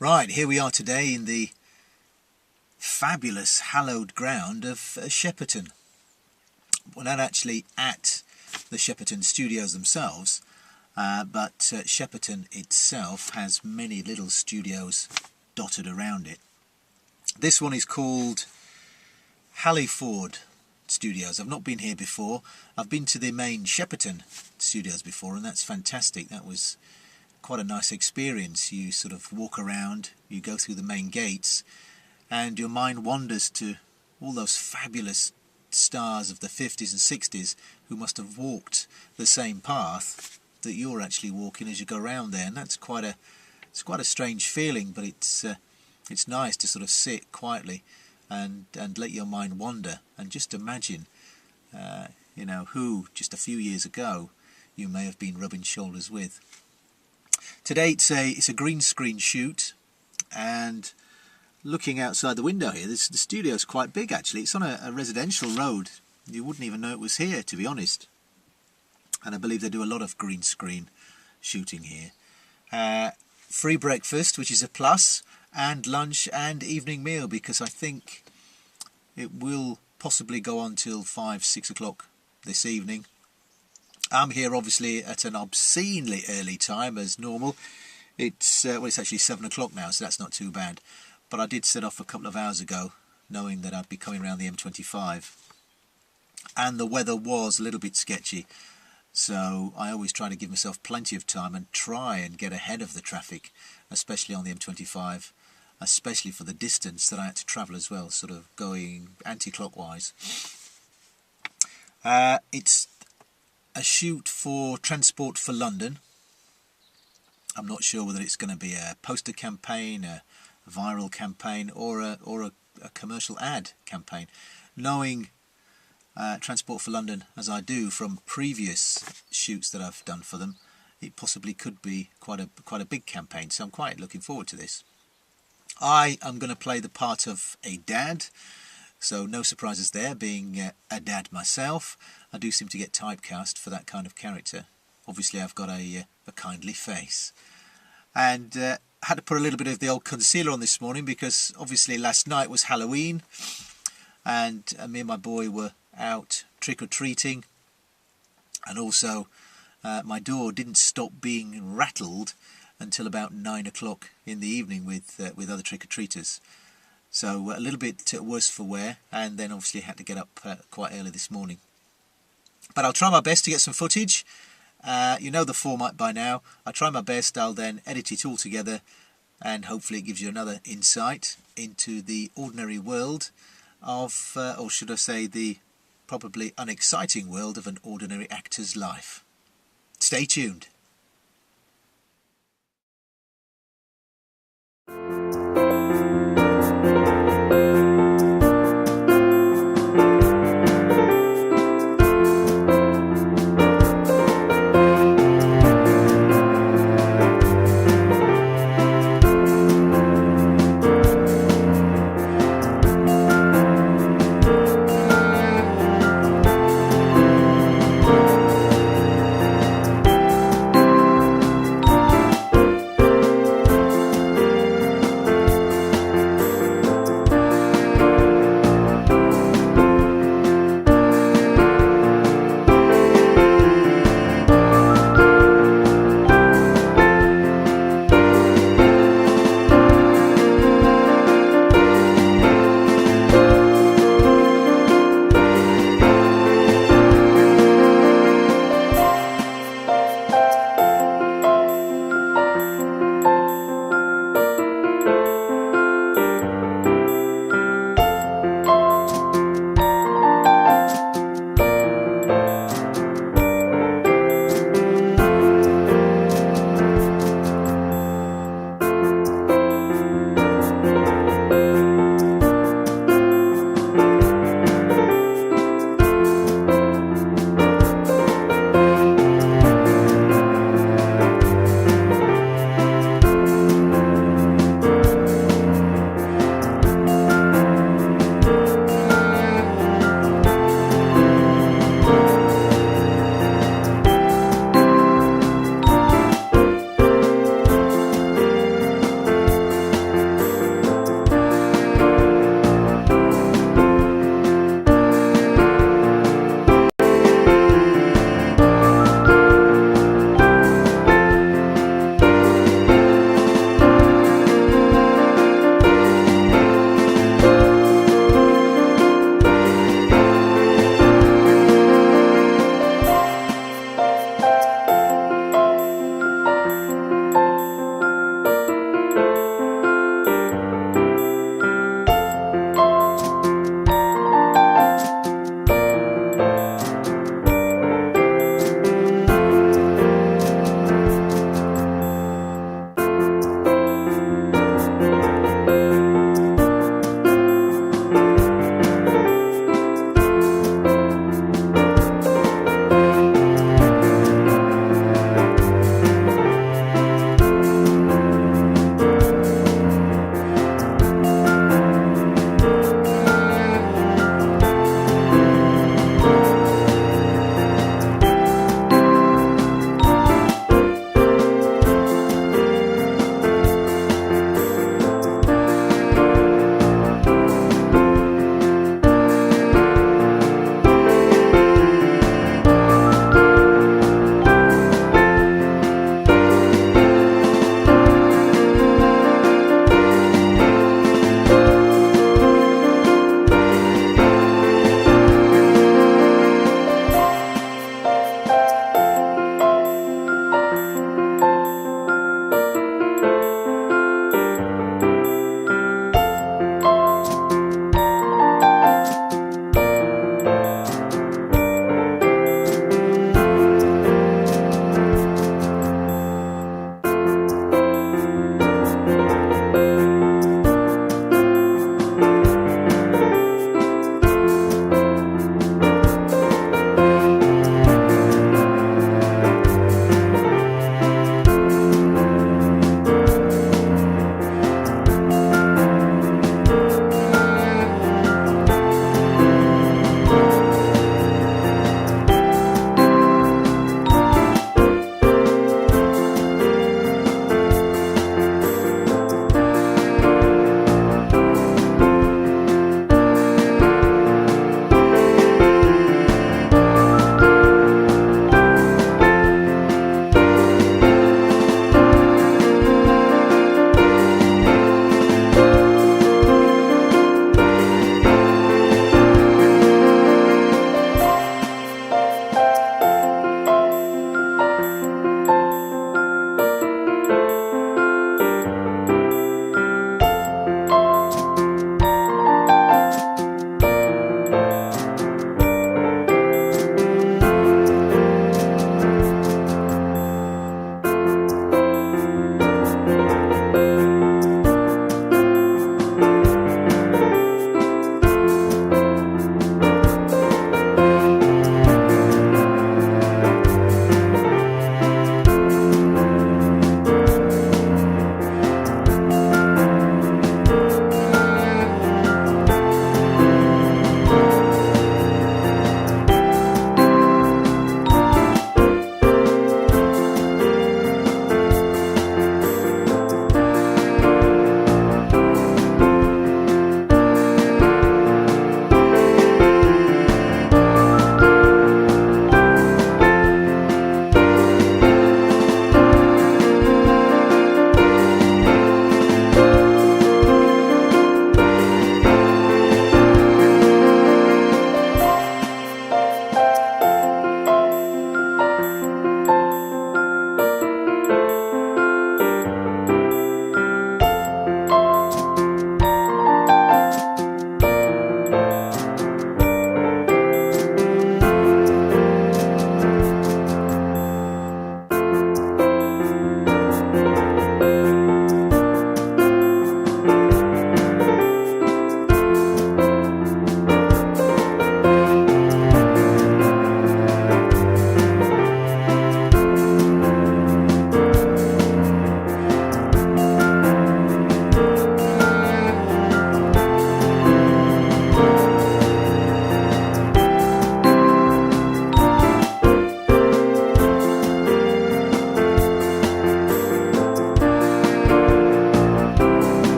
Right, here we are today in the fabulous hallowed ground of Shepperton. We're not actually at the Shepperton studios themselves, but Shepperton itself has many little studios dotted around it. This one is called Halliford Studios. I've not been here before. I've been to the main Shepperton studios before, and that's fantastic. That was quite a nice experience. You sort of walk around, you go through the main gates, and your mind wanders to all those fabulous stars of the 50s and 60s who must have walked the same path that you're actually walking as you go around there. And that's quite a strange feeling, but it's nice to sort of sit quietly and let your mind wander and just imagine who just a few years ago you may have been rubbing shoulders with. Today it's a green screen shoot, and looking outside the window here, the studio's quite big actually. It's on a residential road. You wouldn't even know it was here, to be honest. And I believe they do a lot of green screen shooting here. Free breakfast, which is a plus, and lunch and evening meal, because I think it will possibly go on till 5-6 o'clock this evening. I'm here obviously at an obscenely early time as normal. It's actually 7 o'clock now, so that's not too bad. But I did set off a couple of hours ago, knowing that I'd be coming around the M25. And the weather was a little bit sketchy, so I always try to give myself plenty of time and try and get ahead of the traffic, especially on the M25, especially for the distance that I had to travel as well, sort of going anti-clockwise. It's a shoot for Transport for London. I'm not sure whether it's going to be a poster campaign, a viral campaign, or a commercial ad campaign. Knowing Transport for London as I do from previous shoots that I've done for them, it possibly could be quite a big campaign. So I'm quite looking forward to this. I am going to play the part of a dad. So no surprises there, being a dad myself. I do seem to get typecast for that kind of character. Obviously I've got a kindly face. And had to put a little bit of the old concealer on this morning because obviously last night was Halloween. And me and my boy were out trick-or-treating. And also my door didn't stop being rattled until about 9 o'clock in the evening with other trick-or-treaters. So a little bit worse for wear, and then obviously had to get up quite early this morning. But I'll try my best to get some footage. You know the format by now. I'll try my best. I'll then edit it all together, and hopefully it gives you another insight into the ordinary world of, or should I say, the probably unexciting world of an ordinary actor's life. Stay tuned.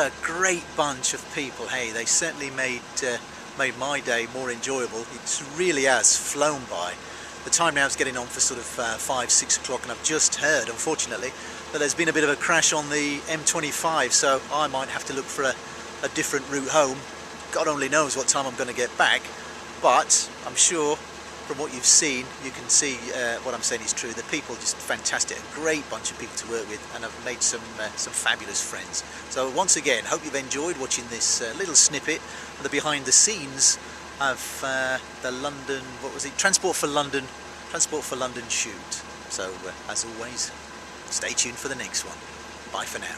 a great bunch of people. Hey, they certainly made my day more enjoyable. It really has flown by. The time now is getting on for sort of 5-6 o'clock, and I've just heard, unfortunately, that there's been a bit of a crash on the M25, so I might have to look for a different route home. God only knows what time I'm going to get back, but I'm sure from what you've seen, you can see what I'm saying is true. The people are just fantastic, a great bunch of people to work with, and I've made some fabulous friends. So once again, hope you've enjoyed watching this little snippet of the behind the scenes of the London, what was it, Transport for London shoot. So as always, stay tuned for the next one. Bye for now.